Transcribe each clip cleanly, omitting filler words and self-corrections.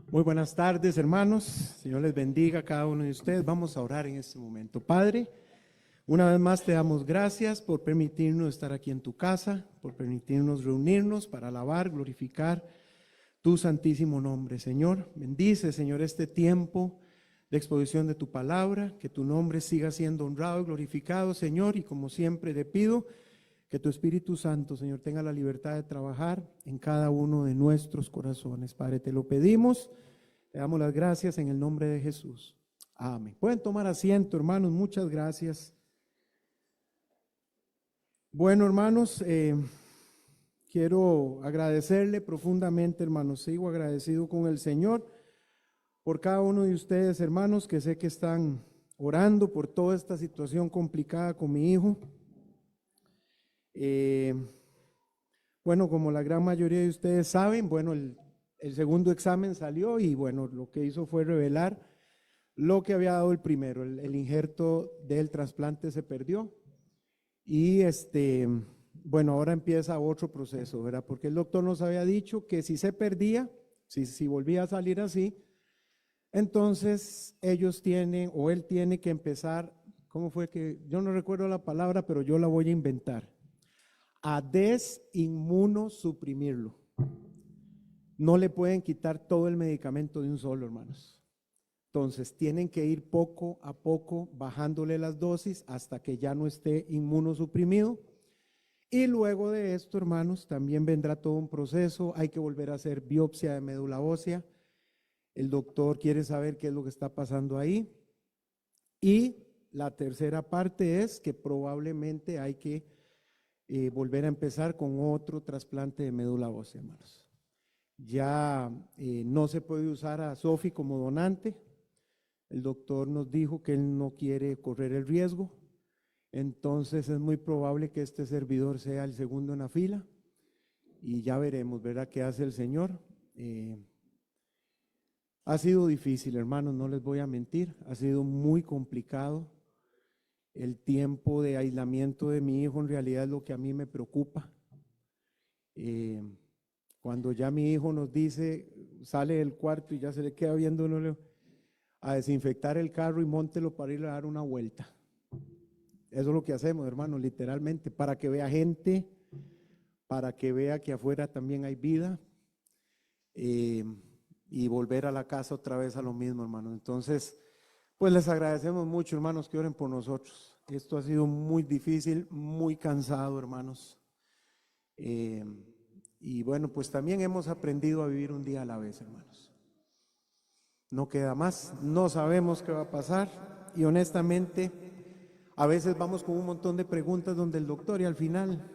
Muy buenas tardes, hermanos. Señor les bendiga a cada uno de ustedes. Vamos a orar en este momento. Padre, una vez más te damos gracias por permitirnos estar aquí en tu casa, por permitirnos reunirnos para alabar, glorificar tu santísimo nombre, Señor. Bendice, Señor, este tiempo de exposición de tu palabra, que tu nombre siga siendo honrado y glorificado, Señor, y como siempre te pido que tu Espíritu Santo, Señor, tenga la libertad de trabajar en cada uno de nuestros corazones. Padre, te lo pedimos, te damos las gracias en el nombre de Jesús. Amén. Pueden tomar asiento, hermanos, muchas gracias. Bueno, hermanos, quiero agradecerle profundamente, hermanos, sigo agradecido con el Señor por cada uno de ustedes, hermanos, que sé que están orando por toda esta situación complicada con mi hijo. Bueno, como la gran mayoría de ustedes saben, bueno, el segundo examen salió y bueno, lo que hizo fue revelar lo que había dado el primero. El injerto del trasplante se perdió y bueno, ahora empieza otro proceso, ¿verdad? Porque el doctor nos había dicho que si se perdía, si volvía a salir así, entonces ellos tienen o él tiene que empezar, ¿cómo fue que? Yo no recuerdo la palabra, pero yo la voy a inventar. A desinmunosuprimirlo. No le pueden quitar todo el medicamento de un solo, hermanos. Entonces tienen que ir poco a poco bajándole las dosis hasta que ya no esté inmunosuprimido. Y luego de esto, hermanos, también vendrá todo un proceso. Hay que volver a hacer biopsia de médula ósea. El doctor quiere saber qué es lo que está pasando ahí. Y la tercera parte es que probablemente hay que volver a empezar con otro trasplante de médula ósea, hermanos. Ya no se puede usar a Sofi como donante. El doctor nos dijo que él no quiere correr el riesgo. Entonces es muy probable que este servidor sea el segundo en la fila. Y ya veremos, ¿verdad?, qué hace el Señor. Ha sido difícil, hermanos, no les voy a mentir. Ha sido muy complicado. El tiempo de aislamiento de mi hijo en realidad es lo que a mí me preocupa. Cuando ya mi hijo nos dice, sale del cuarto y ya se le queda viendo uno a desinfectar el carro y móntelo para ir a dar una vuelta. Eso es lo que hacemos, hermanos, literalmente, para que vea gente, para que vea que afuera también hay vida, y volver a la casa otra vez a lo mismo, hermanos. Entonces, pues les agradecemos mucho, hermanos, que oren por nosotros. Esto ha sido muy difícil, muy cansado, hermanos. Y bueno, pues también hemos aprendido a vivir un día a la vez, hermanos. No queda más, no sabemos qué va a pasar y honestamente a veces vamos con un montón de preguntas donde el doctor y al final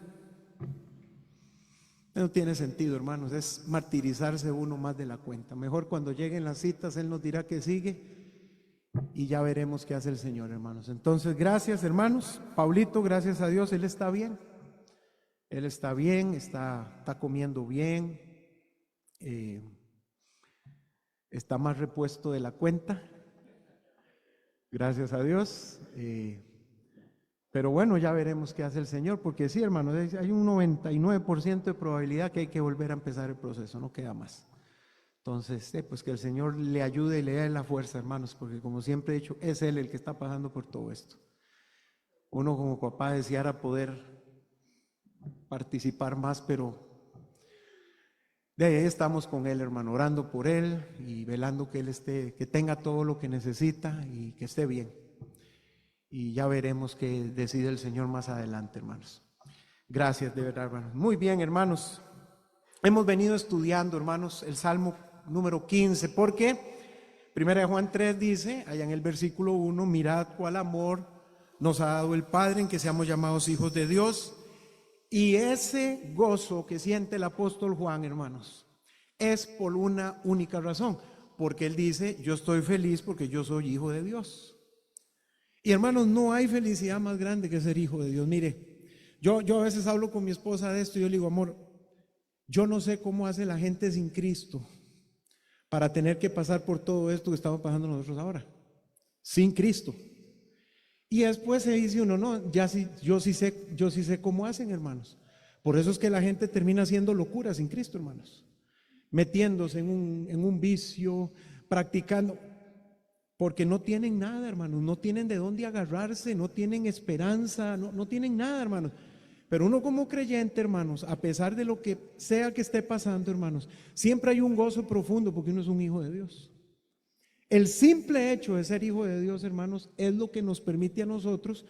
no tiene sentido, hermanos, es martirizarse uno más de la cuenta. Mejor cuando lleguen las citas él nos dirá que sigue y ya veremos qué hace el Señor, hermanos. Entonces, gracias, hermanos. Paulito, gracias a Dios, él está bien. Él está bien, está comiendo bien, está más repuesto de la cuenta, gracias a Dios. Pero bueno, ya veremos qué hace el Señor, porque sí, hermanos, hay un 99% de probabilidad que hay que volver a empezar el proceso, no queda más. Entonces, pues que el Señor le ayude y le dé la fuerza, hermanos, porque como siempre he dicho, es Él el que está pasando por todo esto. Uno como papá deseara poder participar más, pero de ahí estamos con él, hermano, orando por él y velando que él esté, que tenga todo lo que necesita y que esté bien. Y ya veremos qué decide el Señor más adelante, hermanos. Gracias, de verdad, hermanos. Muy bien, hermanos. Hemos venido estudiando, hermanos, el Salmo número 15, porque Primera de Juan 3 dice, allá en el versículo 1, mirad cuál amor nos ha dado el Padre en que seamos llamados hijos de Dios. Y ese gozo que siente el apóstol Juan, hermanos, es por una única razón, porque él dice, yo estoy feliz porque yo soy hijo de Dios. Y hermanos, no hay felicidad más grande que ser hijo de Dios. Mire, yo a veces hablo con mi esposa de esto y yo le digo, amor, yo no sé cómo hace la gente sin Cristo para tener que pasar por todo esto que estamos pasando nosotros ahora, sin Cristo. Y después se dice uno, no, ya sí, yo sí sé cómo hacen, hermanos. Por eso es que la gente termina haciendo locura sin Cristo, hermanos. metiéndose en un vicio, practicando, porque no tienen nada, hermanos, no tienen de dónde agarrarse, no tienen esperanza, no tienen nada, hermanos. Pero uno como creyente, hermanos, a pesar de lo que sea que esté pasando, hermanos, siempre hay un gozo profundo porque uno es un hijo de Dios. El simple hecho de ser hijo de Dios, hermanos, es lo que nos permite a nosotros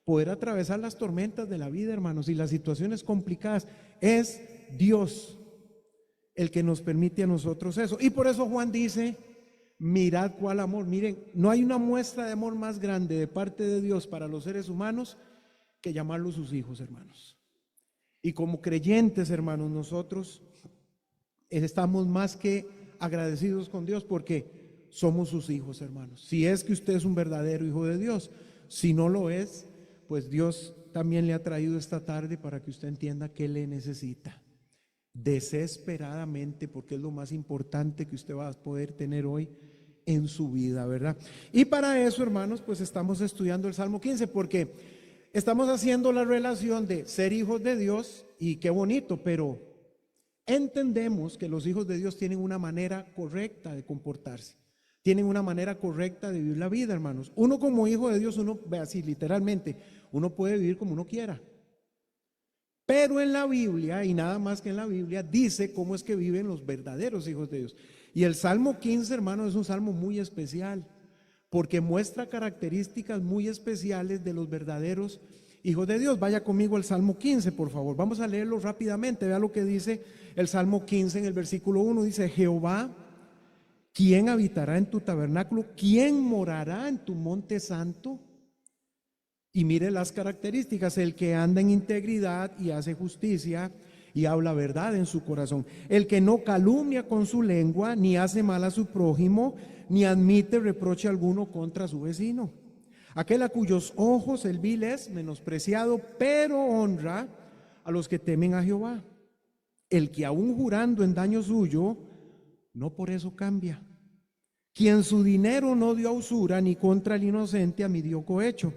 poder atravesar las tormentas de la vida, hermanos, y las situaciones complicadas. Es Dios el que nos permite a nosotros eso. Y por eso Juan dice, mirad cuál amor. Miren, no hay una muestra de amor más grande de parte de Dios para los seres humanos que llamarlos sus hijos, hermanos. Y como creyentes, hermanos, nosotros estamos más que agradecidos con Dios porque somos sus hijos, hermanos. Si es que usted es un verdadero hijo de Dios, si no lo es, pues Dios también le ha traído esta tarde para que usted entienda que le necesita desesperadamente, porque es lo más importante que usted va a poder tener hoy en su vida, ¿verdad? Y para eso, hermanos, pues estamos estudiando el Salmo 15, porque estamos haciendo la relación de ser hijos de Dios, y qué bonito, pero entendemos que los hijos de Dios tienen una manera correcta de comportarse, tienen una manera correcta de vivir la vida, hermanos. Uno como hijo de Dios, uno ve así literalmente, uno puede vivir como uno quiera. Pero en la Biblia, y nada más que en la Biblia, dice cómo es que viven los verdaderos hijos de Dios. Y el Salmo 15, hermanos, es un salmo muy especial, porque muestra características muy especiales de los verdaderos hijos de Dios. Vaya conmigo al Salmo 15, por favor. Vamos a leerlo rápidamente. Vea lo que dice el Salmo 15 en el versículo 1. Dice, Jehová, ¿quién habitará en tu tabernáculo? ¿Quién morará en tu monte santo? Y mire las características: el que anda en integridad y hace justicia y habla verdad en su corazón, el que no calumnia con su lengua, ni hace mal a su prójimo, ni admite reproche alguno contra su vecino, aquel a cuyos ojos el vil es menospreciado, pero honra a los que temen a Jehová, el que aún jurando en daño suyo, no por eso cambia, quien su dinero no dio a usura, ni contra el inocente midió cohecho.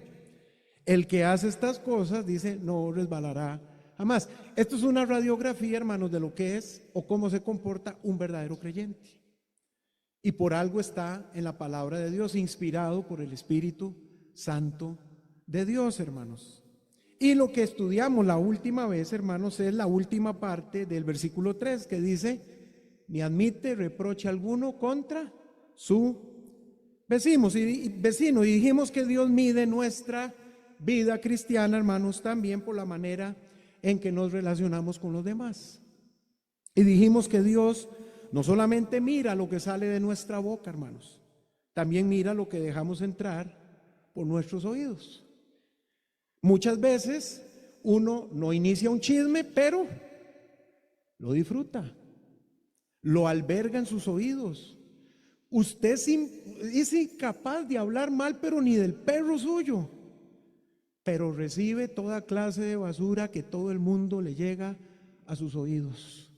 El que hace estas cosas, dice, no resbalará jamás. Esto es una radiografía, hermanos, de lo que es o cómo se comporta un verdadero creyente. Y por algo está en la palabra de Dios, inspirado por el Espíritu Santo de Dios, hermanos. Y lo que estudiamos la última vez, hermanos, es la última parte del versículo 3, que dice, ni admite reproche alguno contra su vecino. Y dijimos que Dios mide nuestra vida cristiana, hermanos, también por la manera en que nos relacionamos con los demás. Y dijimos que Dios no solamente mira lo que sale de nuestra boca, hermanos, también mira lo que dejamos entrar por nuestros oídos. Muchas veces uno no inicia un chisme, pero lo disfruta, lo alberga en sus oídos. Usted es incapaz de hablar mal, pero ni del perro suyo, pero recibe toda clase de basura que todo el mundo le llega a sus oídos.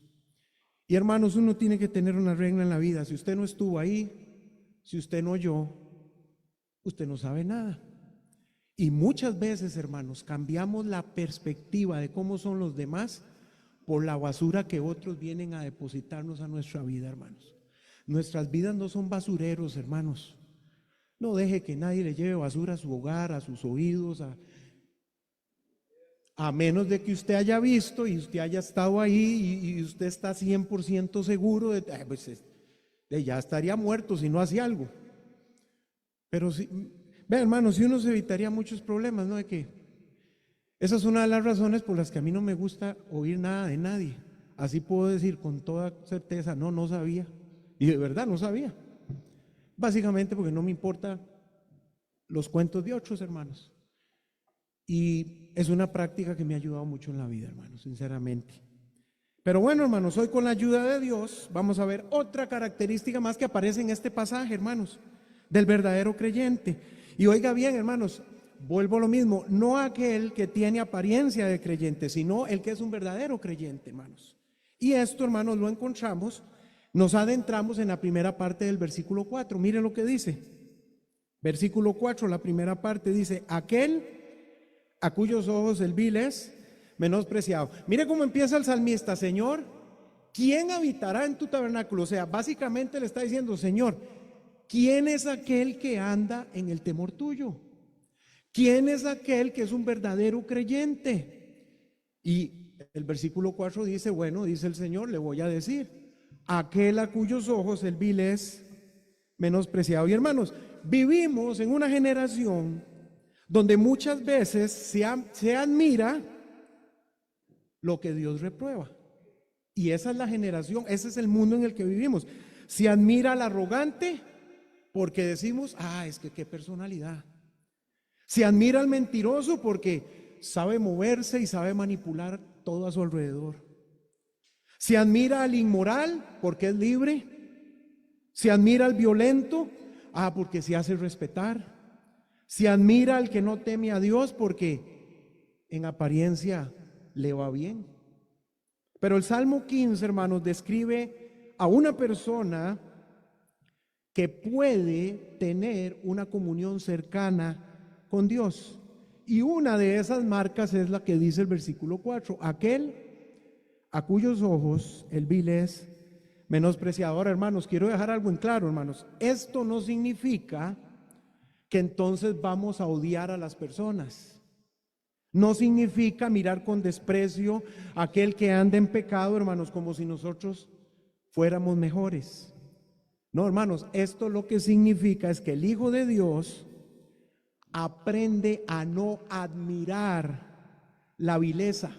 Y hermanos, uno tiene que tener una regla en la vida: si usted no estuvo ahí, si usted no oyó, usted no sabe nada. Y muchas veces, hermanos, cambiamos la perspectiva de cómo son los demás por la basura que otros vienen a depositarnos a nuestra vida, hermanos. Nuestras vidas no son basureros, hermanos. No deje que nadie le lleve basura a su hogar, a sus oídos, a menos de que usted haya visto y usted haya estado ahí y usted está 100% seguro de ya estaría muerto si no hacía algo. Pero si, vean, hermanos, si uno se evitaría muchos problemas, ¿no? De que esa es una de las razones por las que a mí no me gusta oír nada de nadie. Así puedo decir con toda certeza, no sabía. Y de verdad no sabía. Básicamente porque no me importan los cuentos de otros, hermanos. Y es una práctica que me ha ayudado mucho en la vida, hermanos, sinceramente. Pero bueno, hermanos, hoy con la ayuda de Dios vamos a ver otra característica más que aparece en este pasaje, hermanos, del verdadero creyente. Y oiga bien, hermanos, vuelvo a lo mismo, no aquel que tiene apariencia de creyente, sino el que es un verdadero creyente, hermanos. Y esto, hermanos, lo encontramos, nos adentramos en la primera parte del versículo 4. Miren lo que dice. Versículo 4, la primera parte dice, aquel a cuyos ojos el vil es menospreciado. Mire cómo empieza el salmista: Señor, ¿quién habitará en tu tabernáculo? O sea, básicamente le está diciendo, Señor, ¿quién es aquel que anda en el temor tuyo? ¿Quién es aquel que es un verdadero creyente? Y el versículo 4 dice, bueno, dice el Señor, le voy a decir, aquel a cuyos ojos el vil es menospreciado. Y hermanos, vivimos en una generación donde muchas veces se admira lo que Dios reprueba. Y esa es la generación, ese es el mundo en el que vivimos. Se admira al arrogante porque decimos, es que qué personalidad. Se admira al mentiroso porque sabe moverse y sabe manipular todo a su alrededor. Se admira al inmoral porque es libre. Se admira al violento, porque se hace respetar. Se admira al que no teme a Dios porque en apariencia le va bien. Pero el Salmo 15, hermanos, describe a una persona que puede tener una comunión cercana con Dios. Y una de esas marcas es la que dice el versículo 4, aquel a cuyos ojos el vil es menospreciado. Ahora, hermanos, quiero dejar algo en claro, hermanos. Esto no significa que entonces vamos a odiar a las personas. No significa mirar con desprecio a aquel que anda en pecado, hermanos, como si nosotros fuéramos mejores. No, hermanos, esto lo que significa es que el Hijo de Dios aprende a no admirar la vileza,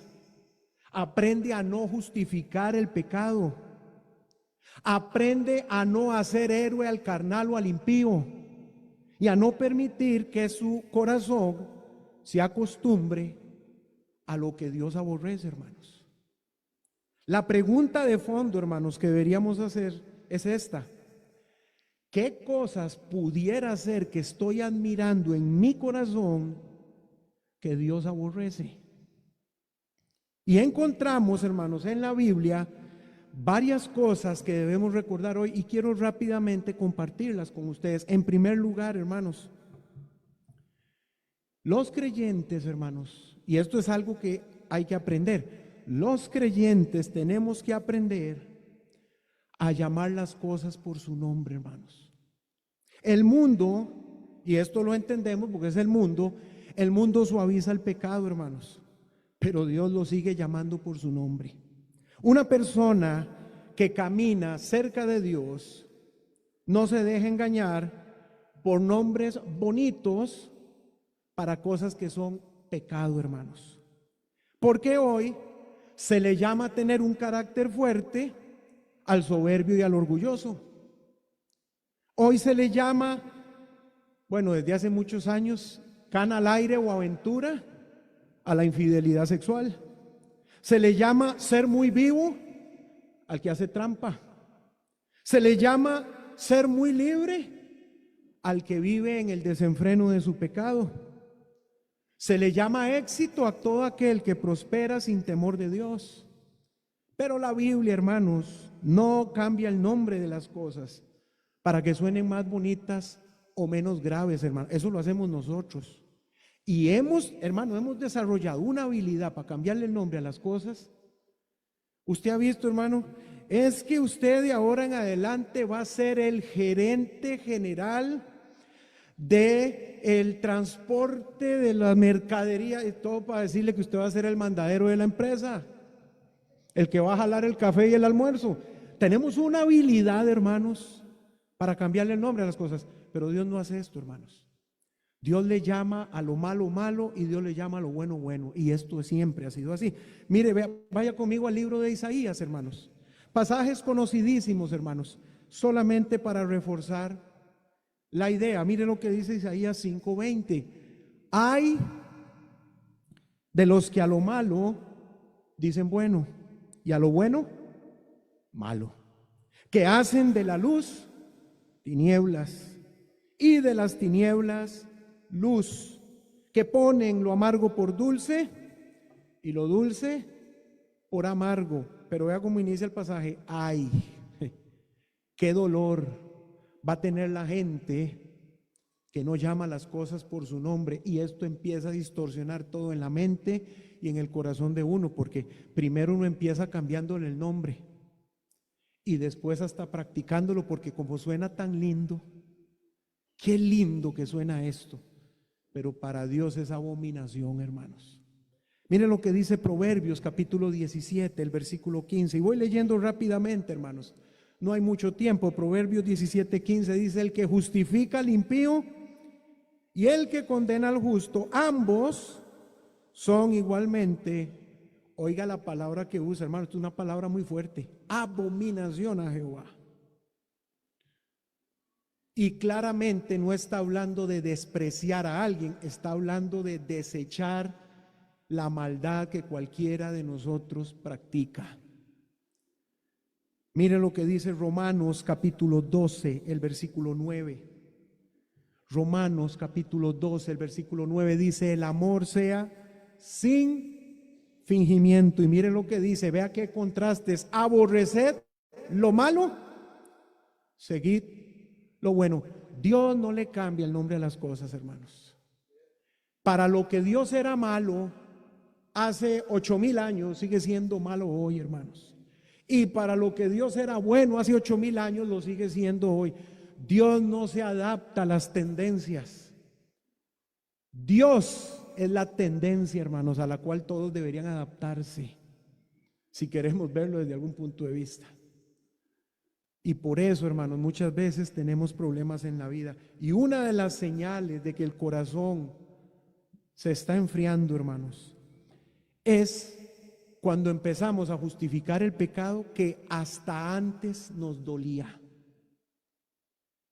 aprende a no justificar el pecado, aprende a no hacer héroe al carnal o al impío y a no permitir que su corazón se acostumbre a lo que Dios aborrece, hermanos. La pregunta de fondo, hermanos, que deberíamos hacer es esta: ¿qué cosas pudiera ser que estoy admirando en mi corazón que Dios aborrece? Y encontramos, hermanos, en la Biblia varias cosas que debemos recordar hoy y quiero rápidamente compartirlas con ustedes. En primer lugar, hermanos, los creyentes, hermanos, y esto es algo que hay que aprender, los creyentes tenemos que aprender a llamar las cosas por su nombre, hermanos. El mundo, y esto lo entendemos porque es el mundo suaviza el pecado, hermanos, pero Dios lo sigue llamando por su nombre. Una persona que camina cerca de Dios no se deja engañar por nombres bonitos para cosas que son pecado, hermanos. Porque hoy se le llama tener un carácter fuerte al soberbio y al orgulloso. Hoy se le llama, bueno, desde hace muchos años, cana al aire o aventura a la infidelidad sexual. Se le llama ser muy vivo al que hace trampa. Se le llama ser muy libre al que vive en el desenfreno de su pecado. Se le llama éxito a todo aquel que prospera sin temor de Dios. Pero la Biblia, hermanos, no cambia el nombre de las cosas para que suenen más bonitas o menos graves, hermanos. Eso lo hacemos nosotros. Y hemos desarrollado una habilidad para cambiarle el nombre a las cosas. Usted ha visto, hermano, es que usted de ahora en adelante va a ser el gerente general de el transporte de la mercadería y todo, para decirle que usted va a ser el mandadero de la empresa, el que va a jalar el café y el almuerzo. Tenemos una habilidad, hermanos, para cambiarle el nombre a las cosas, pero Dios no hace esto, hermanos. Dios le llama a lo malo malo y Dios le llama a lo bueno bueno, y esto siempre ha sido así. Mire, vaya conmigo al libro de Isaías, hermanos. Pasajes conocidísimos, hermanos, solamente para reforzar la idea. Mire lo que dice Isaías 5:20. Hay de los que a lo malo dicen bueno y a lo bueno malo, que hacen de la luz tinieblas y de las tinieblas luz, que ponen lo amargo por dulce y lo dulce por amargo. Pero vea cómo inicia el pasaje. Ay, qué dolor va a tener la gente que no llama las cosas por su nombre, y esto empieza a distorsionar todo en la mente y en el corazón de uno, porque primero uno empieza cambiándole el nombre. y después hasta practicándolo, porque como suena tan lindo, qué lindo que suena esto, pero para Dios es abominación, hermanos. Miren lo que dice Proverbios capítulo 17, el versículo 15, y voy leyendo rápidamente, hermanos, no hay mucho tiempo. Proverbios 17, 15 dice: el que justifica al impío y el que condena al justo, ambos son igualmente, oiga la palabra que usa, hermano, es una palabra muy fuerte, abominación a Jehová. Y claramente no está hablando de despreciar a alguien, está hablando de desechar la maldad que cualquiera de nosotros practica. Miren lo que dice Romanos capítulo 12, el versículo 9. Romanos capítulo 12, el versículo 9 dice: el amor sea sin fingimiento. Y miren lo que dice, vea qué contrastes: aborreced lo malo, seguid lo bueno. Dios no le cambia el nombre a las cosas, hermanos. Para lo que Dios era malo hace 8,000 años, sigue siendo malo hoy, hermanos. Y para lo que Dios era bueno hace 8,000 años, lo sigue siendo hoy. Dios no se adapta a las tendencias. Dios es la tendencia, hermanos, a la cual todos deberían adaptarse, si queremos verlo desde algún punto de vista. Y por eso, hermanos, muchas veces tenemos problemas en la vida. Y una de las señales de que el corazón se está enfriando, hermanos, es cuando empezamos a justificar el pecado que hasta antes nos dolía.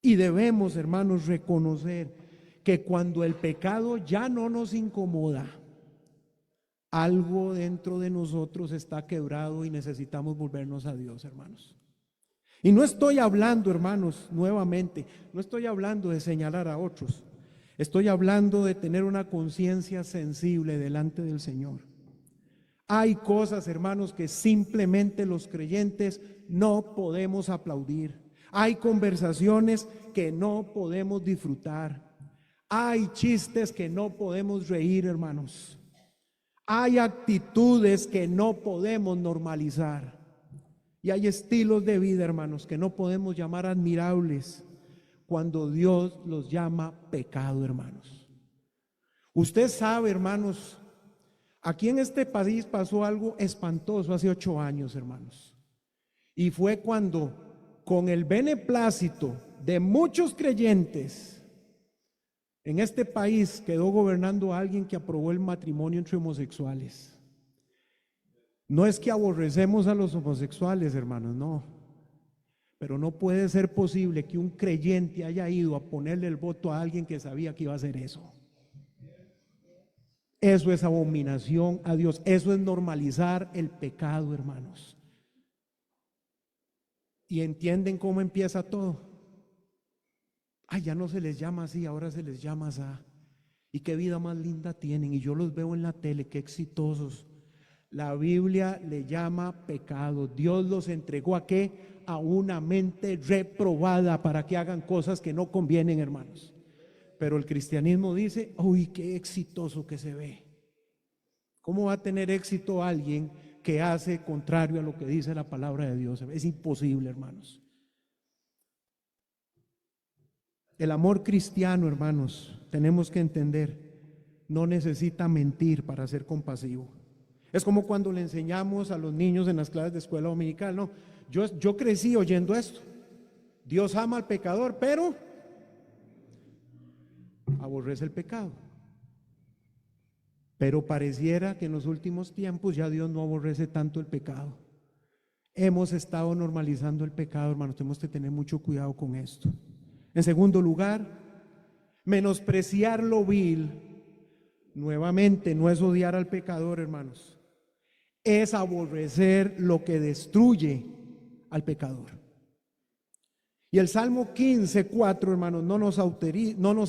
Y debemos, hermanos, reconocer que cuando el pecado ya no nos incomoda, algo dentro de nosotros está quebrado y necesitamos volvernos a Dios, hermanos. Y no estoy hablando, hermanos, nuevamente, no estoy hablando de señalar a otros. Estoy hablando de tener una conciencia sensible delante del Señor. Hay cosas, hermanos, que simplemente los creyentes no podemos aplaudir. Hay conversaciones que no podemos disfrutar. Hay chistes que no podemos reír, hermanos. Hay actitudes que no podemos normalizar. Y hay estilos de vida, hermanos, que no podemos llamar admirables cuando Dios los llama pecado, hermanos. Usted sabe, hermanos, aquí en este país pasó algo espantoso hace 8 años, hermanos. Y fue cuando, con el beneplácito de muchos creyentes, en este país quedó gobernando a alguien que aprobó el matrimonio entre homosexuales. No es que aborrecemos a los homosexuales, hermanos, no. Pero no puede ser posible que un creyente haya ido a ponerle el voto a alguien que sabía que iba a hacer eso. Eso es abominación a Dios. Eso es normalizar el pecado, hermanos. ¿Y entienden cómo empieza todo? Ay, ya no se les llama así, ahora se les llama así. Y qué vida más linda tienen. Y yo los veo en la tele, qué exitosos. La Biblia le llama pecado. Dios los entregó ¿a qué? A una mente reprobada para que hagan cosas que no convienen, hermanos. Pero el cristianismo dice: uy, qué exitoso que se ve. ¿Cómo va a tener éxito alguien que hace contrario a lo que dice la palabra de Dios? Es imposible, hermanos. El amor cristiano, hermanos, tenemos que entender, no necesita mentir para ser compasivo. Es como cuando le enseñamos a los niños en las clases de escuela dominical, no, yo crecí oyendo esto: Dios ama al pecador, pero aborrece el pecado. Pero pareciera que en los últimos tiempos ya Dios no aborrece tanto el pecado. Hemos estado normalizando el pecado, hermanos, tenemos que tener mucho cuidado con esto. En segundo lugar, menospreciar lo vil, nuevamente, no es odiar al pecador, hermanos, es aborrecer lo que destruye al pecador. Y el Salmo 15:4, hermanos, no nos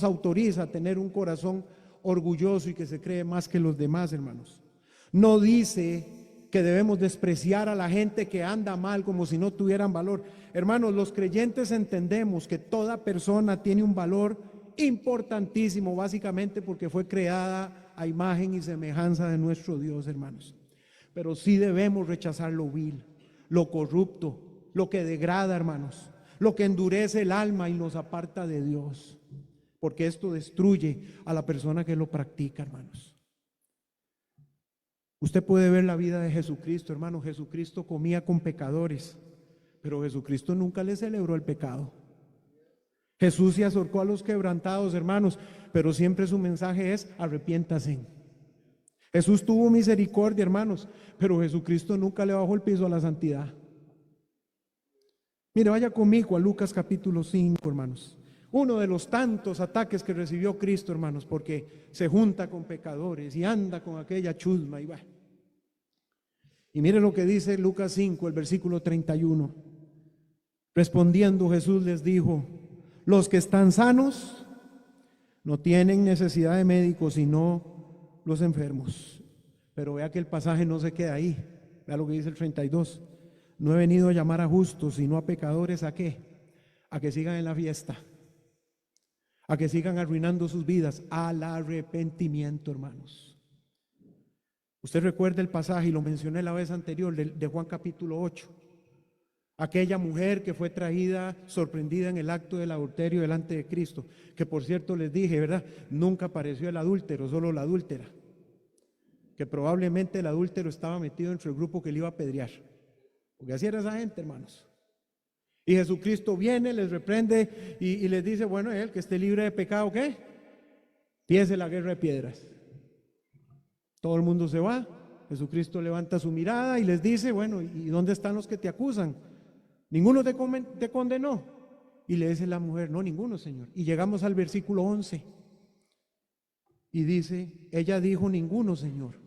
autoriza a tener un corazón orgulloso y que se cree más que los demás, hermanos. No dice que debemos despreciar a la gente que anda mal como si no tuvieran valor. Hermanos, los creyentes entendemos que toda persona tiene un valor importantísimo, básicamente porque fue creada a imagen y semejanza de nuestro Dios, hermanos. Pero sí debemos rechazar lo vil, lo corrupto, lo que degrada, hermanos, lo que endurece el alma y nos aparta de Dios, porque esto destruye a la persona que lo practica, hermanos. Usted puede ver la vida de Jesucristo, hermano. Jesucristo comía con pecadores, pero Jesucristo nunca le celebró el pecado. Jesús se acercó a los quebrantados, hermanos, pero siempre su mensaje es: arrepiéntase. Jesús tuvo misericordia, hermanos, pero Jesucristo nunca le bajó el piso a la santidad. Mire, vaya conmigo a Lucas capítulo 5, hermanos. Uno de los tantos ataques que recibió Cristo, hermanos, porque se junta con pecadores y anda con aquella chusma y va. Y mire lo que dice Lucas 5, el versículo 31. Respondiendo Jesús les dijo: los que están sanos no tienen necesidad de médicos, sino los enfermos. Pero vea que el pasaje no se queda ahí. Vea lo que dice el 32. No he venido a llamar a justos, sino a pecadores. ¿A qué? A que sigan en la fiesta, a que sigan arruinando sus vidas, al arrepentimiento, hermanos. Usted recuerda el pasaje, y lo mencioné la vez anterior, de Juan capítulo 8. Aquella mujer que fue traída, sorprendida en el acto del adulterio delante de Cristo, que por cierto les dije, ¿verdad? Nunca apareció el adúltero, solo la adúltera, que probablemente el adúltero estaba metido entre el grupo que le iba a apedrear, porque así era esa gente, hermanos. Y Jesucristo viene, les reprende y les dice: bueno, él que esté libre de pecado, ¿qué? Empiece la guerra de piedras. Todo el mundo se va. Jesucristo levanta su mirada y les dice: bueno, ¿y dónde están los que te acusan? ¿Ninguno te condenó? Y le dice la mujer: no, ninguno, Señor. Y llegamos al versículo 11 y dice: ella dijo: ninguno, Señor.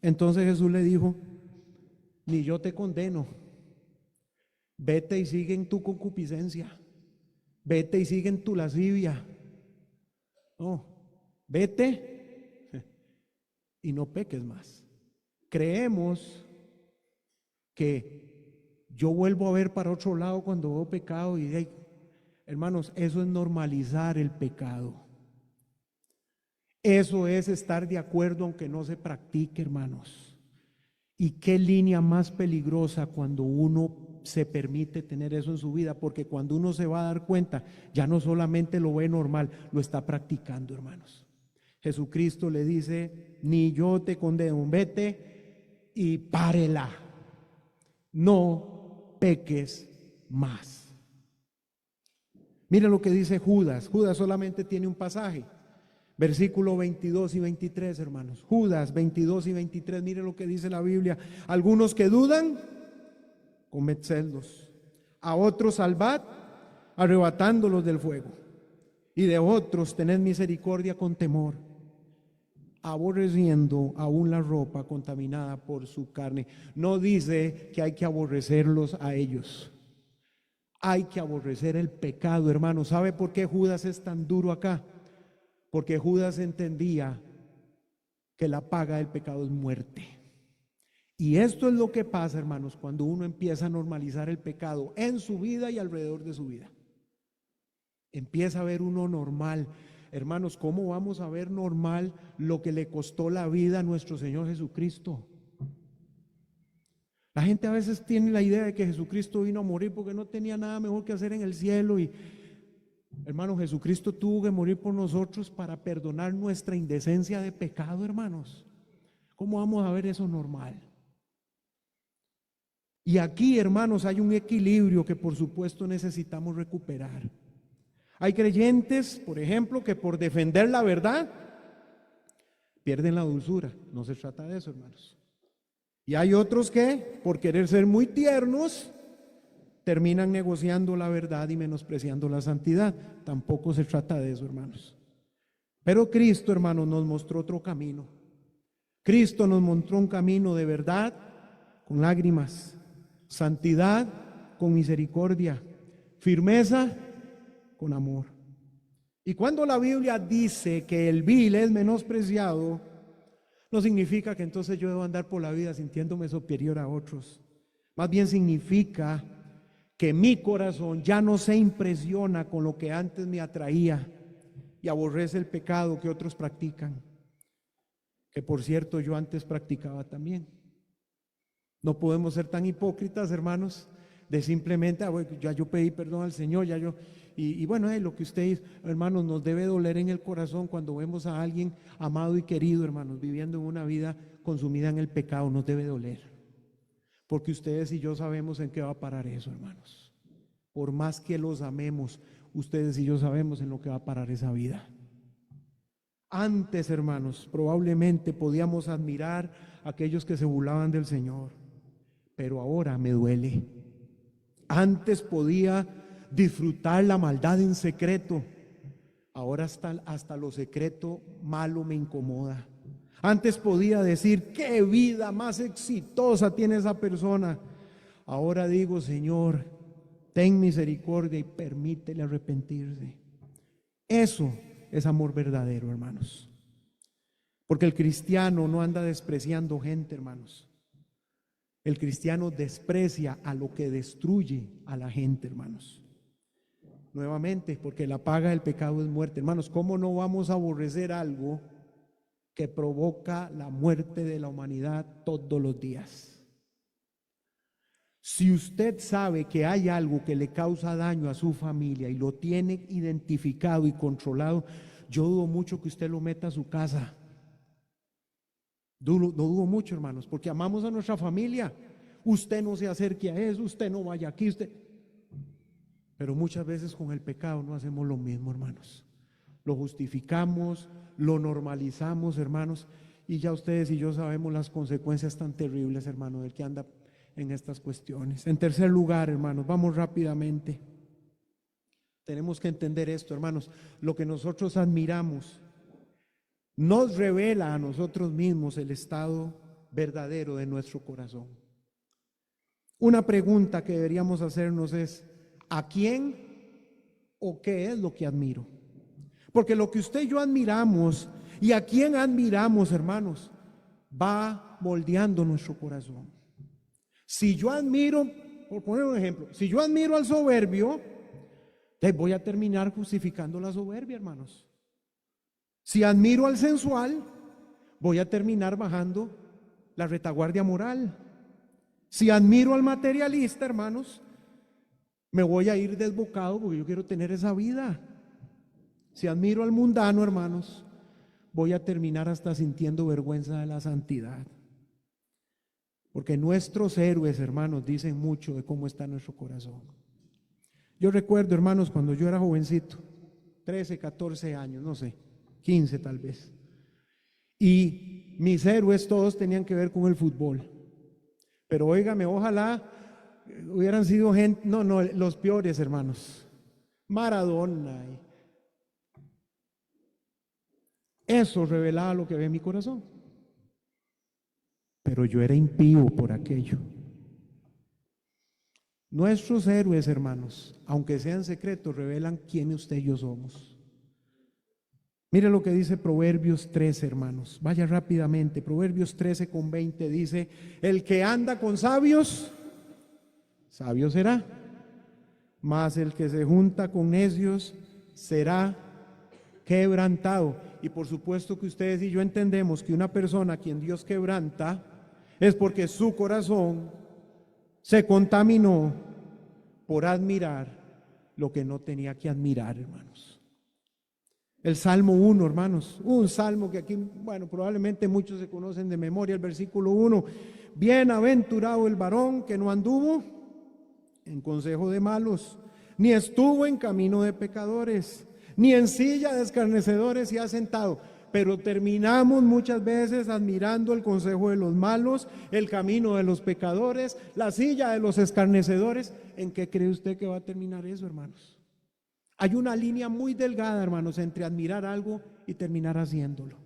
Entonces Jesús le dijo: ni yo te condeno. Vete y sigue en tu concupiscencia. Vete y sigue en tu lascivia. No, vete y no peques más. Creemos que yo vuelvo a ver para otro lado cuando veo pecado y hermanos, eso es normalizar el pecado. Eso es estar de acuerdo aunque no se practique, hermanos. Y qué línea más peligrosa cuando uno se permite tener eso en su vida, porque cuando uno se va a dar cuenta, ya no solamente lo ve normal, lo está practicando, hermanos. Jesucristo le dice: ni yo te condeno, vete y párela, no peques más. Mira lo que dice Judas. Judas solamente tiene un pasaje, versículo 22 y 23, hermanos. Judas 22 y 23, mire lo que dice la Biblia: algunos que dudan, cometedlos; a otros salvad, arrebatándolos del fuego; y de otros tened misericordia con temor, aborreciendo aún la ropa contaminada por su carne. No dice que hay que aborrecerlos a ellos, hay que aborrecer el pecado, hermanos. ¿Sabe por qué Judas es tan duro acá? Porque Judas entendía que la paga del pecado es muerte. Y esto es lo que pasa, hermanos, cuando uno empieza a normalizar el pecado en su vida y alrededor de su vida. Empieza a ver uno normal. Hermanos, ¿cómo vamos a ver normal lo que le costó la vida a nuestro Señor Jesucristo? La gente a veces tiene la idea de que Jesucristo vino a morir porque no tenía nada mejor que hacer en el cielo. Y hermanos, Jesucristo tuvo que morir por nosotros para perdonar nuestra indecencia de pecado, hermanos. ¿Cómo vamos a ver eso normal? Y aquí, hermanos, hay un equilibrio que por supuesto necesitamos recuperar. Hay creyentes, por ejemplo, que por defender la verdad pierden la dulzura. No se trata de eso, hermanos. Y hay otros que, por querer ser muy tiernos, terminan negociando la verdad y menospreciando la santidad. Tampoco se trata de eso, hermanos. Pero Cristo, hermanos, nos mostró otro camino. Cristo nos mostró un camino de verdad con lágrimas, santidad con misericordia, firmeza con amor. Y cuando la Biblia dice que el vil es menospreciado, no significa que entonces yo debo andar por la vida sintiéndome superior a otros. Más bien significa que mi corazón ya no se impresiona con lo que antes me atraía y aborrece el pecado que otros practican, que por cierto yo antes practicaba también. No podemos ser tan hipócritas, hermanos, de simplemente, bueno, ya yo pedí perdón al Señor, ya yo, y bueno, lo que ustedes, hermanos, nos debe doler en el corazón cuando vemos a alguien amado y querido, hermanos, viviendo en una vida consumida en el pecado, nos debe doler, porque ustedes y yo sabemos en qué va a parar eso, hermanos. Por más que los amemos, ustedes y yo sabemos en lo que va a parar esa vida. Antes, hermanos, probablemente podíamos admirar a aquellos que se burlaban del Señor, pero ahora me duele. Antes podía disfrutar la maldad en secreto, ahora hasta lo secreto malo me incomoda. Antes podía decir, qué vida más exitosa tiene esa persona. Ahora digo, Señor, ten misericordia y permítele arrepentirse. Eso es amor verdadero, hermanos. Porque el cristiano no anda despreciando gente, hermanos. El cristiano desprecia a lo que destruye a la gente, hermanos. Nuevamente, porque la paga del pecado es muerte. Hermanos, ¿cómo no vamos a aborrecer algo que provoca la muerte de la humanidad todos los días? Si usted sabe que hay algo que le causa daño a su familia y lo tiene identificado y controlado, yo dudo mucho que usted lo meta a su casa. No dudo mucho, hermanos, porque amamos a nuestra familia. Usted no se acerque a eso, usted no vaya aquí, usted. Pero muchas veces con el pecado no hacemos lo mismo, hermanos. Lo justificamos, lo normalizamos, hermanos, y ya ustedes y yo sabemos las consecuencias tan terribles, hermano, del que anda en estas cuestiones. En tercer lugar, hermanos, vamos rápidamente. Tenemos que entender esto, hermanos. Lo que nosotros admiramos nos revela a nosotros mismos el estado verdadero de nuestro corazón. Una pregunta que deberíamos hacernos es: ¿a quién o qué es lo que admiro? Porque lo que usted y yo admiramos y a quién admiramos, hermanos, va moldeando nuestro corazón. Si yo admiro, por poner un ejemplo, si yo admiro al soberbio, voy a terminar justificando la soberbia, hermanos. Si admiro al sensual, voy a terminar bajando la retaguardia moral. Si admiro al materialista, hermanos, me voy a ir desbocado porque yo quiero tener esa vida. Si admiro al mundano, hermanos, voy a terminar hasta sintiendo vergüenza de la santidad. Porque nuestros héroes, hermanos, dicen mucho de cómo está nuestro corazón. Yo recuerdo, hermanos, cuando yo era jovencito, 13, 14 años, no sé, 15 tal vez. Y mis héroes todos tenían que ver con el fútbol. Pero óigame, ojalá hubieran sido gente, no, los peores, hermanos. Maradona. Eso revelaba lo que había en mi corazón. Pero yo era impío por aquello. Nuestros héroes, hermanos, aunque sean secretos, revelan quién usted y yo somos. Mire lo que dice Proverbios 13, hermanos. Vaya rápidamente. Proverbios 13:20 dice: el que anda con sabios, sabio será, mas el que se junta con necios será quebrantado. Y por supuesto que ustedes y yo entendemos que una persona a quien Dios quebranta es porque su corazón se contaminó por admirar lo que no tenía que admirar, hermanos. El Salmo 1, hermanos, un salmo que aquí, bueno, probablemente muchos se conocen de memoria, el versículo 1: bienaventurado el varón que no anduvo en consejo de malos, ni estuvo en camino de pecadores, ni en silla de escarnecedores se ha sentado. Pero terminamos muchas veces admirando el consejo de los malos, el camino de los pecadores, la silla de los escarnecedores. ¿En qué cree usted que va a terminar eso, hermanos? Hay una línea muy delgada, hermanos, entre admirar algo y terminar haciéndolo.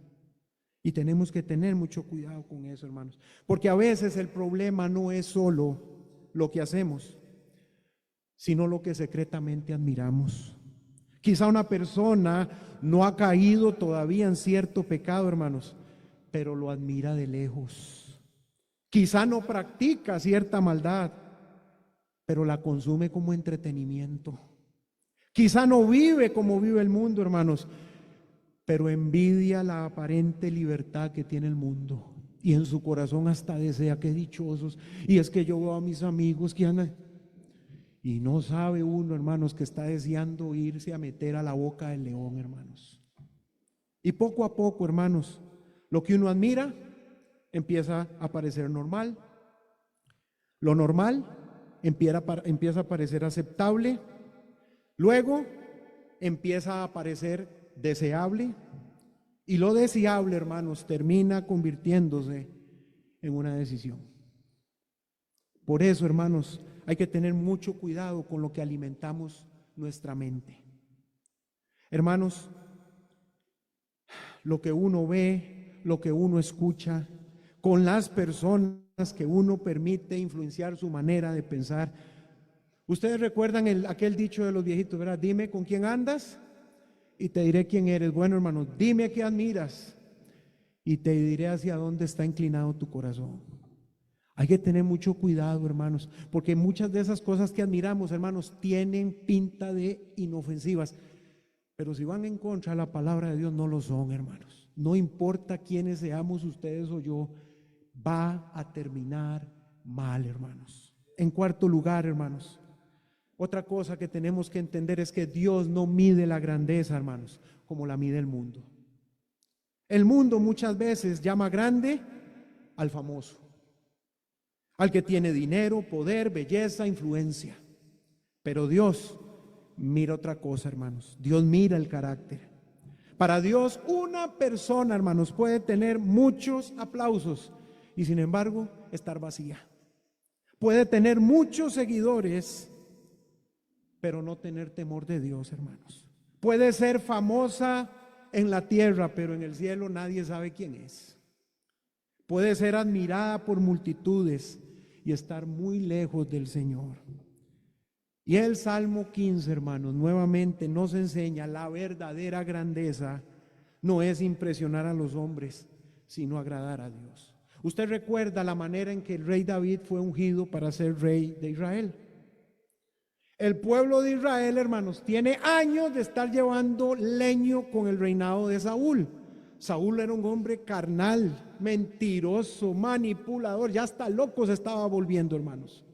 Y tenemos que tener mucho cuidado con eso, hermanos. Porque a veces el problema no es solo lo que hacemos, sino lo que secretamente admiramos. Quizá una persona no ha caído todavía en cierto pecado, hermanos, pero lo admira de lejos. Quizá no practica cierta maldad, pero la consume como entretenimiento. Quizá no vive como vive el mundo, hermanos, pero envidia la aparente libertad que tiene el mundo. Y en su corazón hasta desea: qué dichosos. Y es que yo veo a mis amigos que andan. Y no sabe uno, hermanos, que está deseando irse a meter a la boca del león, hermanos. Y poco a poco, hermanos, lo que uno admira empieza a parecer normal. Lo normal empieza a parecer aceptable. Luego empieza a parecer deseable. Y lo deseable, hermanos, termina convirtiéndose en una decisión. Por eso, hermanos, hay que tener mucho cuidado con lo que alimentamos nuestra mente. Hermanos, lo que uno ve, lo que uno escucha, con las personas que uno permite influenciar su manera de pensar. Ustedes recuerdan aquel dicho de los viejitos, ¿verdad? Dime con quién andas y te diré quién eres. Bueno, hermanos, dime qué admiras y te diré hacia dónde está inclinado tu corazón. Hay que tener mucho cuidado, hermanos, porque muchas de esas cosas que admiramos, hermanos, tienen pinta de inofensivas, pero si van en contra de la palabra de Dios, no lo son, hermanos. No importa quiénes seamos, ustedes o yo, va a terminar mal, hermanos. En cuarto lugar, hermanos, otra cosa que tenemos que entender es que Dios no mide la grandeza, hermanos, como la mide el mundo. El mundo muchas veces llama grande al famoso, al que tiene dinero, poder, belleza, influencia. Pero Dios mira otra cosa, hermanos. Dios mira el carácter. Para Dios, una persona, hermanos, puede tener muchos aplausos y sin embargo estar vacía. Puede tener muchos seguidores, pero no tener temor de Dios, hermanos. Puede ser famosa en la tierra, pero en el cielo nadie sabe quién es. Puede ser admirada por multitudes y estar muy lejos del Señor. Y el Salmo 15, hermanos, nuevamente nos enseña la verdadera grandeza no es impresionar a los hombres, sino agradar a Dios. Usted recuerda la manera en que el rey David fue ungido para ser rey de Israel. El pueblo de Israel, hermanos, tiene años de estar llevando leño con el reinado de Saúl. Saúl era un hombre carnal, mentiroso, manipulador, ya hasta loco se estaba volviendo, hermanos.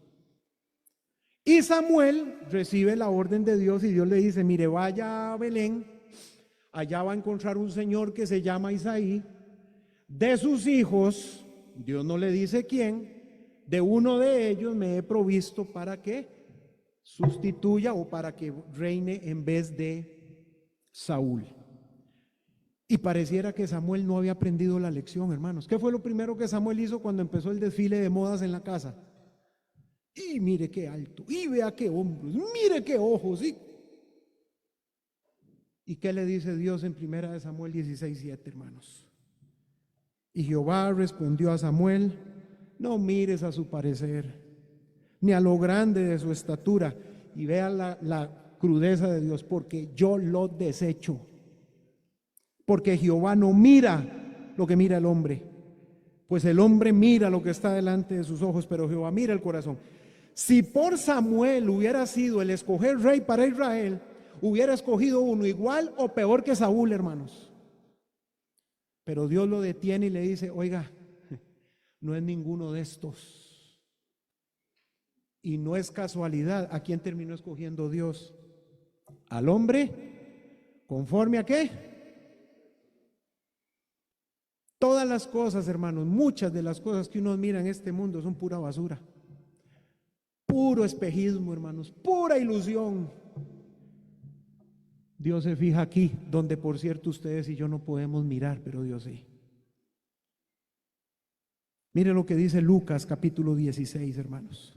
Y Samuel recibe la orden de Dios y Dios le dice, mire, vaya a Belén, allá va a encontrar un señor que se llama Isaí, de sus hijos, Dios no le dice quién, de uno de ellos me he provisto para que sustituya o para que reine en vez de Saúl. Y pareciera que Samuel no había aprendido la lección, hermanos. ¿Qué fue lo primero que Samuel hizo cuando empezó el desfile de modas en la casa? Y mire qué alto, y vea qué hombros, mire qué ojos. ¿Y qué le dice Dios en 1 Samuel 16:7, hermanos? Y Jehová respondió a Samuel, no mires a su parecer, ni a lo grande de su estatura, y vea la crudeza de Dios, porque yo lo desecho. Porque Jehová no mira lo que mira el hombre, pues el hombre mira lo que está delante de sus ojos, pero Jehová mira el corazón. Si por Samuel hubiera sido el escoger rey para Israel, hubiera escogido uno igual o peor que Saúl, hermanos. Pero Dios lo detiene y le dice, oiga, no es ninguno de estos. Y no es casualidad, ¿a quién terminó escogiendo Dios? Al hombre, ¿conforme a qué? Todas las cosas, hermanos, muchas de las cosas que uno mira en este mundo son pura basura. Puro espejismo, hermanos, pura ilusión. Dios se fija aquí, donde por cierto ustedes y yo no podemos mirar, pero Dios sí. Mire lo que dice Lucas capítulo 16, hermanos.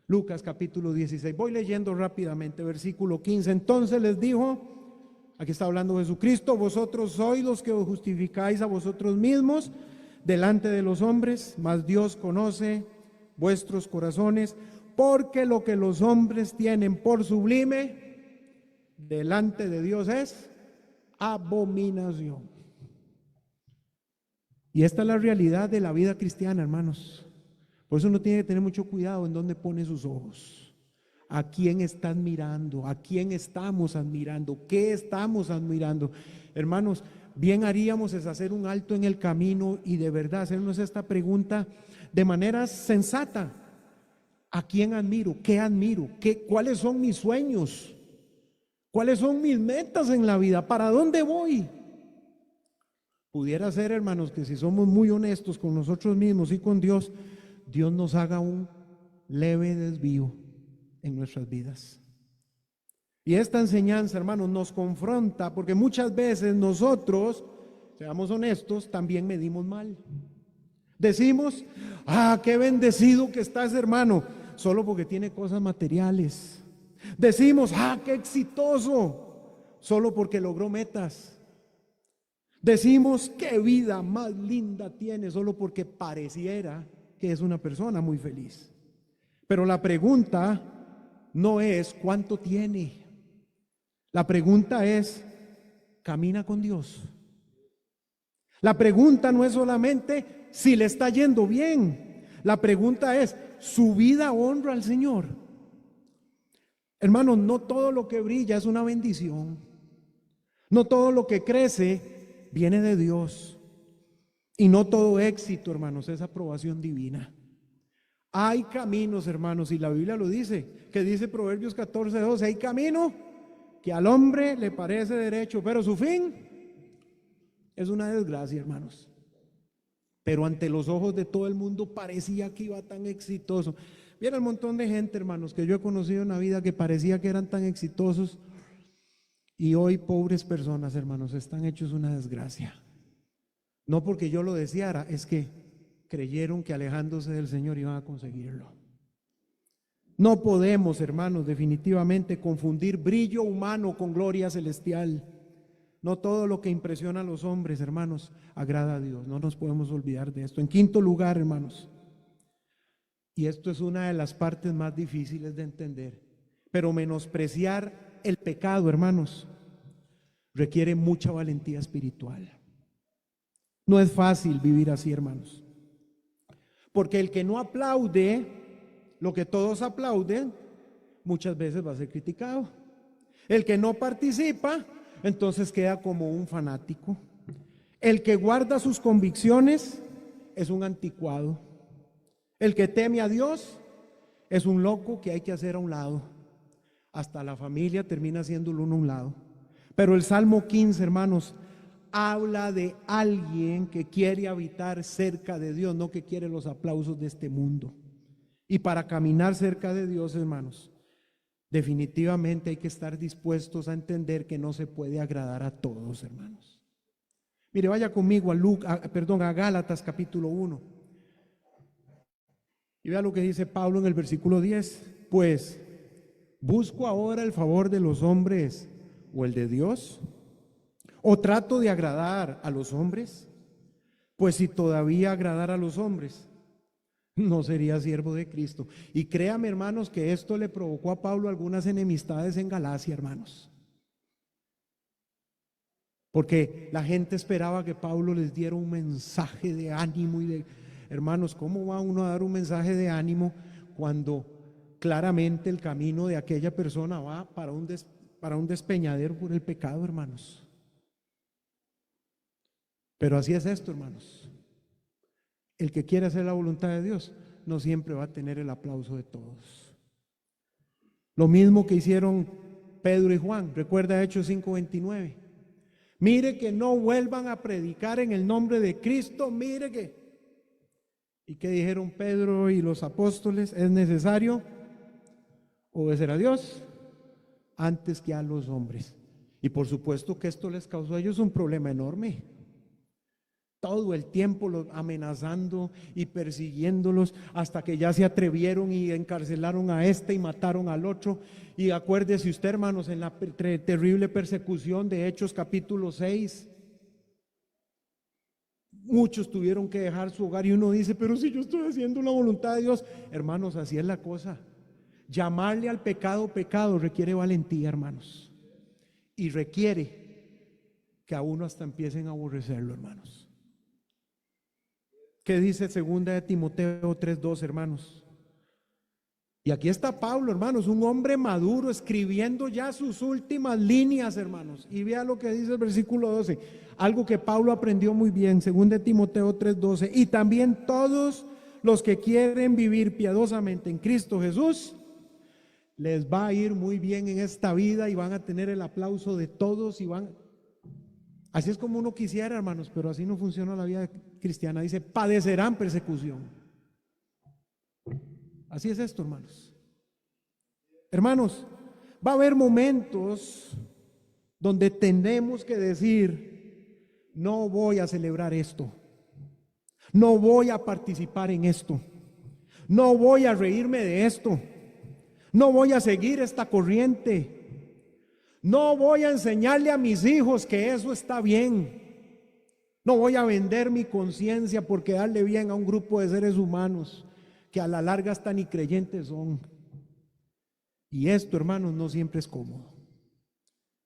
Lucas capítulo 16. Voy leyendo rápidamente, versículo 15. Entonces les dijo, aquí está hablando Jesucristo, vosotros sois los que os justificáis a vosotros mismos delante de los hombres, mas Dios conoce vuestros corazones, porque lo que los hombres tienen por sublime delante de Dios es abominación. Y esta es la realidad de la vida cristiana, hermanos. Por eso uno tiene que tener mucho cuidado en dónde pone sus ojos. ¿A quién están mirando? ¿A quién estamos admirando? ¿Qué estamos admirando? Hermanos, bien haríamos es hacer un alto en el camino y de verdad hacernos esta pregunta de manera sensata. ¿A quién admiro? ¿Qué admiro? ¿Cuáles son mis sueños? ¿Cuáles son mis metas en la vida? ¿Para dónde voy? Pudiera ser, hermanos, que si somos muy honestos con nosotros mismos y con Dios, Dios nos haga un leve desvío en nuestras vidas. Y esta enseñanza, hermanos, nos confronta porque muchas veces nosotros, seamos honestos, también medimos mal. Decimos, qué bendecido que estás, hermano, solo porque tiene cosas materiales. Decimos, qué exitoso, solo porque logró metas. Decimos, qué vida más linda tiene, solo porque pareciera que es una persona muy feliz. Pero la pregunta no es cuánto tiene. La pregunta es, ¿camina con Dios? La pregunta no es solamente si le está yendo bien. La pregunta es, ¿su vida honra al Señor? Hermanos, no todo lo que brilla es una bendición. No todo lo que crece viene de Dios. Y no todo éxito, hermanos, es aprobación divina. Hay caminos, hermanos, y la Biblia lo dice, que dice Proverbios 14:12, hay camino que al hombre le parece derecho, pero su fin es una desgracia, hermanos. Pero ante los ojos de todo el mundo parecía que iba tan exitoso. Viera el montón de gente, hermanos, que yo he conocido en la vida que parecía que eran tan exitosos y hoy pobres personas, hermanos, están hechos una desgracia. No porque yo lo deseara, es que creyeron que alejándose del Señor iban a conseguirlo. No podemos, hermanos, definitivamente confundir brillo humano con gloria celestial. No todo lo que impresiona a los hombres, hermanos, agrada a Dios. No nos podemos olvidar de esto. En quinto lugar, hermanos, y esto es una de las partes más difíciles de entender, pero menospreciar el pecado, hermanos, requiere mucha valentía espiritual. No es fácil vivir así, hermanos, porque el que no aplaude lo que todos aplauden, muchas veces va a ser criticado. El que no participa, entonces queda como un fanático. El que guarda sus convicciones es un anticuado. El que teme a Dios es un loco que hay que hacer a un lado. Hasta la familia termina haciéndolo uno a un lado. Pero el Salmo 15, hermanos, habla de alguien que quiere habitar cerca de Dios, no que quiere los aplausos de este mundo. Y para caminar cerca de Dios, hermanos, definitivamente hay que estar dispuestos a entender que no se puede agradar a todos, hermanos. Mire, vaya conmigo a Gálatas capítulo 1. Y vea lo que dice Pablo en el versículo 10. Pues, ¿busco ahora el favor de los hombres o el de Dios? ¿O trato de agradar a los hombres? Pues si todavía agradara a los hombres, no sería siervo de Cristo. Y créame, hermanos, que esto le provocó a Pablo algunas enemistades en Galacia, hermanos. Porque la gente esperaba que Pablo les diera un mensaje de ánimo y de... Hermanos, ¿cómo va uno a dar un mensaje de ánimo cuando claramente el camino de aquella persona va para un despeñadero por el pecado, hermanos? Pero así es esto, hermanos. El que quiere hacer la voluntad de Dios no siempre va a tener el aplauso de todos. Lo mismo que hicieron Pedro y Juan. Recuerda Hechos 5:29. Mire que no vuelvan a predicar en el nombre de Cristo. Mire que... ¿Y qué dijeron Pedro y los apóstoles? Es necesario obedecer a Dios antes que a los hombres. Y por supuesto que esto les causó a ellos un problema enorme. Todo el tiempo los amenazando y persiguiéndolos hasta que ya se atrevieron y encarcelaron a este y mataron al otro. Y acuérdese usted, hermanos, en la terrible persecución de Hechos capítulo 6, muchos tuvieron que dejar su hogar y uno dice, pero si yo estoy haciendo la voluntad de Dios. Hermanos, así es la cosa. Llamarle al pecado pecado requiere valentía, hermanos, y requiere que a uno hasta empiecen a aborrecerlo, hermanos. ¿Qué dice segunda de Timoteo 3:2, hermanos? Y aquí está Pablo, hermanos, un hombre maduro escribiendo ya sus últimas líneas, hermanos. Y vea lo que dice el versículo 12, algo que Pablo aprendió muy bien, segunda de Timoteo 3:12. Y también todos los que quieren vivir piadosamente en Cristo Jesús, les va a ir muy bien en esta vida y van a tener el aplauso de todos y van... Así es como uno quisiera, hermanos, pero así no funciona la vida cristiana. Dice, padecerán persecución. Así es esto, hermanos. Hermanos, va a haber momentos donde tenemos que decir, no voy a celebrar esto, no voy a participar en esto, no voy a reírme de esto, no voy a seguir esta corriente, no voy a enseñarle a mis hijos que eso está bien, no voy a vender mi conciencia por quedarle bien a un grupo de seres humanos que a la larga hasta ni creyentes son. Y esto, hermanos, no siempre es cómodo.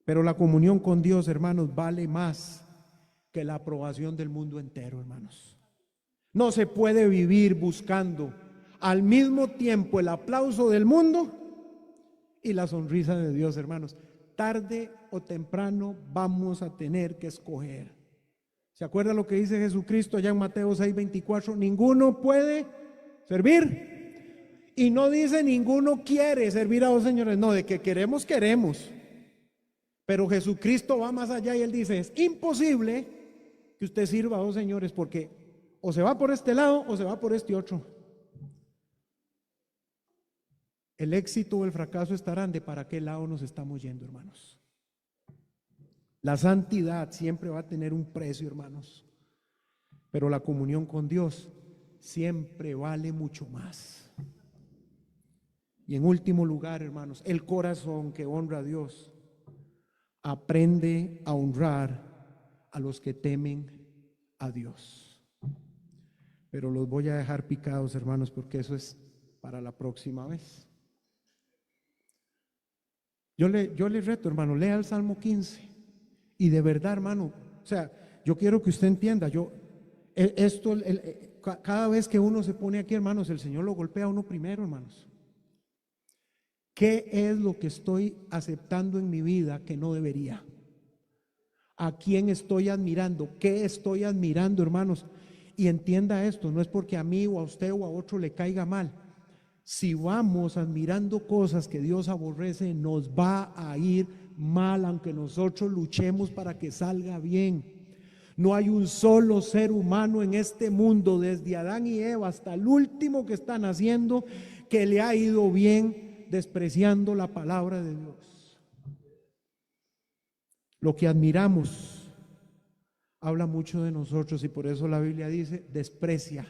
Pero la comunión con Dios, hermanos, vale más que la aprobación del mundo entero, hermanos. No se puede vivir buscando al mismo tiempo el aplauso del mundo y la sonrisa de Dios, hermanos. Tarde o temprano vamos a tener que escoger. ¿Se acuerda lo que dice Jesucristo allá en Mateo 6:24? Ninguno puede servir. Y no dice ninguno quiere servir a dos señores, no, de que queremos, queremos. Pero Jesucristo va más allá y Él dice, es imposible que usted sirva a dos señores porque o se va por este lado o se va por este otro. El éxito o el fracaso estarán de para qué lado nos estamos yendo, hermanos. La santidad siempre va a tener un precio, hermanos, pero la comunión con Dios siempre vale mucho más. Y en último lugar, hermanos, el corazón que honra a Dios aprende a honrar a los que temen a Dios. Pero los voy a dejar picados, hermanos, porque eso es para la próxima vez. Yo le reto, hermano, lea el Salmo 15 y de verdad, hermano, o sea, yo quiero que usted entienda, cada vez que uno se pone aquí, hermanos, el Señor lo golpea a uno primero, hermanos. ¿Qué es lo que estoy aceptando en mi vida que no debería? ¿A quién estoy admirando? ¿Qué estoy admirando, hermanos? Y entienda esto, no es porque a mí o a usted o a otro le caiga mal. Si vamos admirando cosas que Dios aborrece, nos va a ir mal, aunque nosotros luchemos para que salga bien. No hay un solo ser humano en este mundo, desde Adán y Eva hasta el último que está naciendo, que le ha ido bien despreciando la palabra de Dios. Lo que admiramos habla mucho de nosotros y por eso la Biblia dice, desprecia,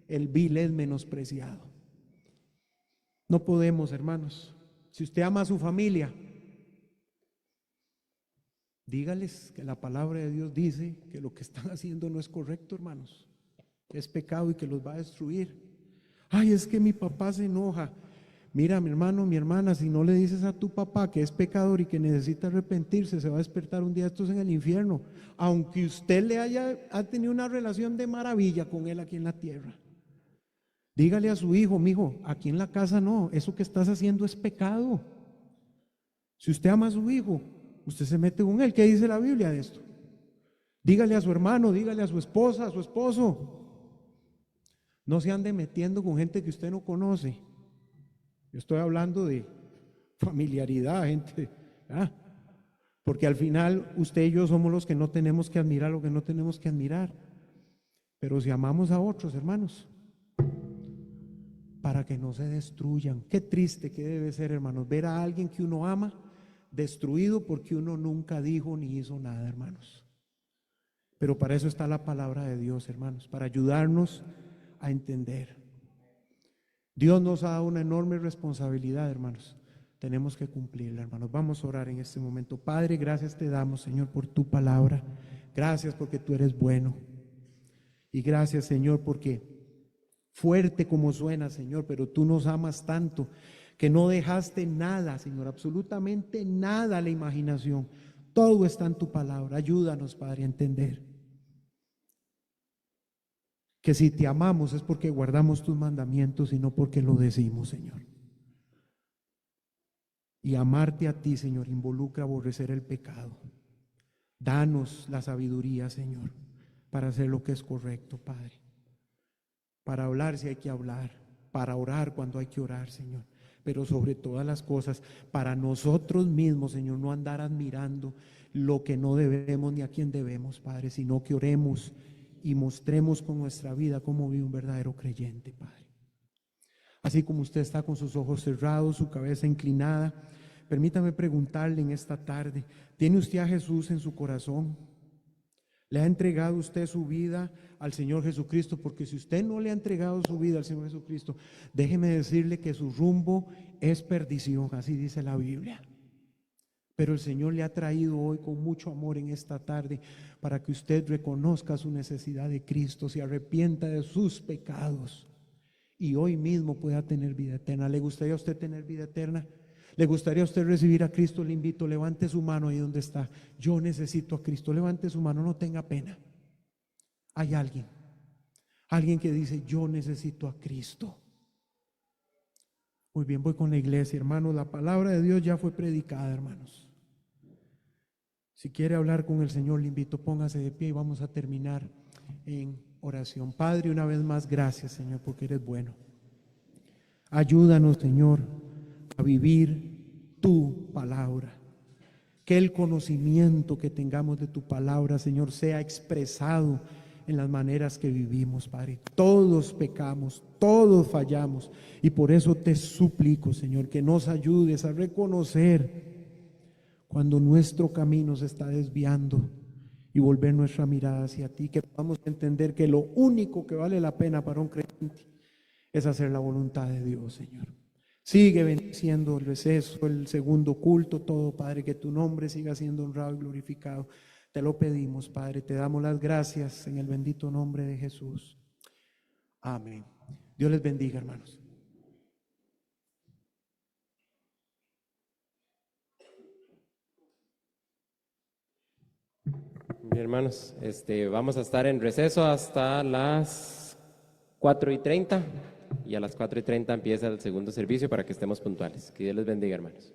el vil es menospreciado. No podemos, hermanos. Si usted ama a su familia, dígales que la palabra de Dios dice que lo que están haciendo no es correcto, hermanos. Es pecado y que los va a destruir. Ay, es que mi papá se enoja. Mira, mi hermano, mi hermana, si no le dices a tu papá que es pecador y que necesita arrepentirse, se va a despertar un día estos en el infierno, aunque usted ha tenido una relación de maravilla con él aquí en la tierra. Dígale a su hijo, mijo, aquí en la casa no, eso que estás haciendo es pecado. Si usted ama a su hijo, usted se mete con él. ¿Qué dice la Biblia de esto? Dígale a su hermano, dígale a su esposa, a su esposo. No se ande metiendo con gente que usted no conoce. Yo estoy hablando de familiaridad, gente, ¿ah? Porque al final usted y yo somos los que no tenemos que admirar lo que no tenemos que admirar. Pero si amamos a otros, hermanos, para que no se destruyan. Qué triste que debe ser, hermanos, ver a alguien que uno ama destruido porque uno nunca dijo ni hizo nada, hermanos. Pero para eso está la palabra de Dios, hermanos, para ayudarnos a entender. Dios nos ha dado una enorme responsabilidad, hermanos. Tenemos que cumplirla, hermanos. Vamos a orar en este momento. Padre, gracias te damos, Señor, por tu palabra. Gracias porque tú eres bueno. Y gracias, Señor, porque fuerte como suena, Señor, pero tú nos amas tanto que no dejaste nada, Señor, absolutamente nada a la imaginación. Todo está en tu palabra. Ayúdanos, Padre, a entender que si te amamos es porque guardamos tus mandamientos y no porque lo decimos, Señor. Y amarte a ti, Señor, involucra aborrecer el pecado. Danos la sabiduría, Señor, para hacer lo que es correcto, Padre. para hablar si hay que hablar, para orar cuando hay que orar, Señor. Pero sobre todas las cosas, para nosotros mismos, Señor, no andar admirando lo que no debemos ni a quién debemos, Padre, sino que oremos y mostremos con nuestra vida cómo vive un verdadero creyente, Padre. Así como usted está con sus ojos cerrados, su cabeza inclinada, permítame preguntarle en esta tarde, ¿tiene usted a Jesús en su corazón? ¿Le ha entregado usted su vida al Señor Jesucristo? Porque si usted no le ha entregado su vida al Señor Jesucristo, déjeme decirle que su rumbo es perdición, así dice la Biblia. Pero el Señor le ha traído hoy con mucho amor en esta tarde para que usted reconozca su necesidad de Cristo, se arrepienta de sus pecados y hoy mismo pueda tener vida eterna. ¿Le gustaría a usted tener vida eterna? ¿Le gustaría a usted recibir a Cristo? Le invito, levante su mano ahí donde está. Yo necesito a Cristo. Levante su mano, no tenga pena. Hay alguien que dice, yo necesito a Cristo. Muy bien, voy con la iglesia, hermanos. La palabra de Dios ya fue predicada, hermanos. Si quiere hablar con el Señor, le invito, póngase de pie y vamos a terminar en oración. Padre, una vez más, gracias, Señor, porque eres bueno. Ayúdanos, Señor, a vivir tu palabra. Que el conocimiento que tengamos de tu palabra, Señor, sea expresado en las maneras que vivimos, Padre. Todos pecamos, todos fallamos, y por eso te suplico, Señor, que nos ayudes a reconocer cuando nuestro camino se está desviando y volver nuestra mirada hacia ti, que podamos entender que lo único que vale la pena para un creyente es hacer la voluntad de Dios, Señor. Sigue bendiciendo el receso, el segundo culto, todo, Padre, que tu nombre siga siendo honrado y glorificado. Te lo pedimos, Padre, te damos las gracias en el bendito nombre de Jesús. Amén. Dios les bendiga, hermanos. Bien, hermanos, vamos a estar en receso hasta las 4:30 y a las 4:30 empieza el segundo servicio para que estemos puntuales. Que Dios les bendiga, hermanos.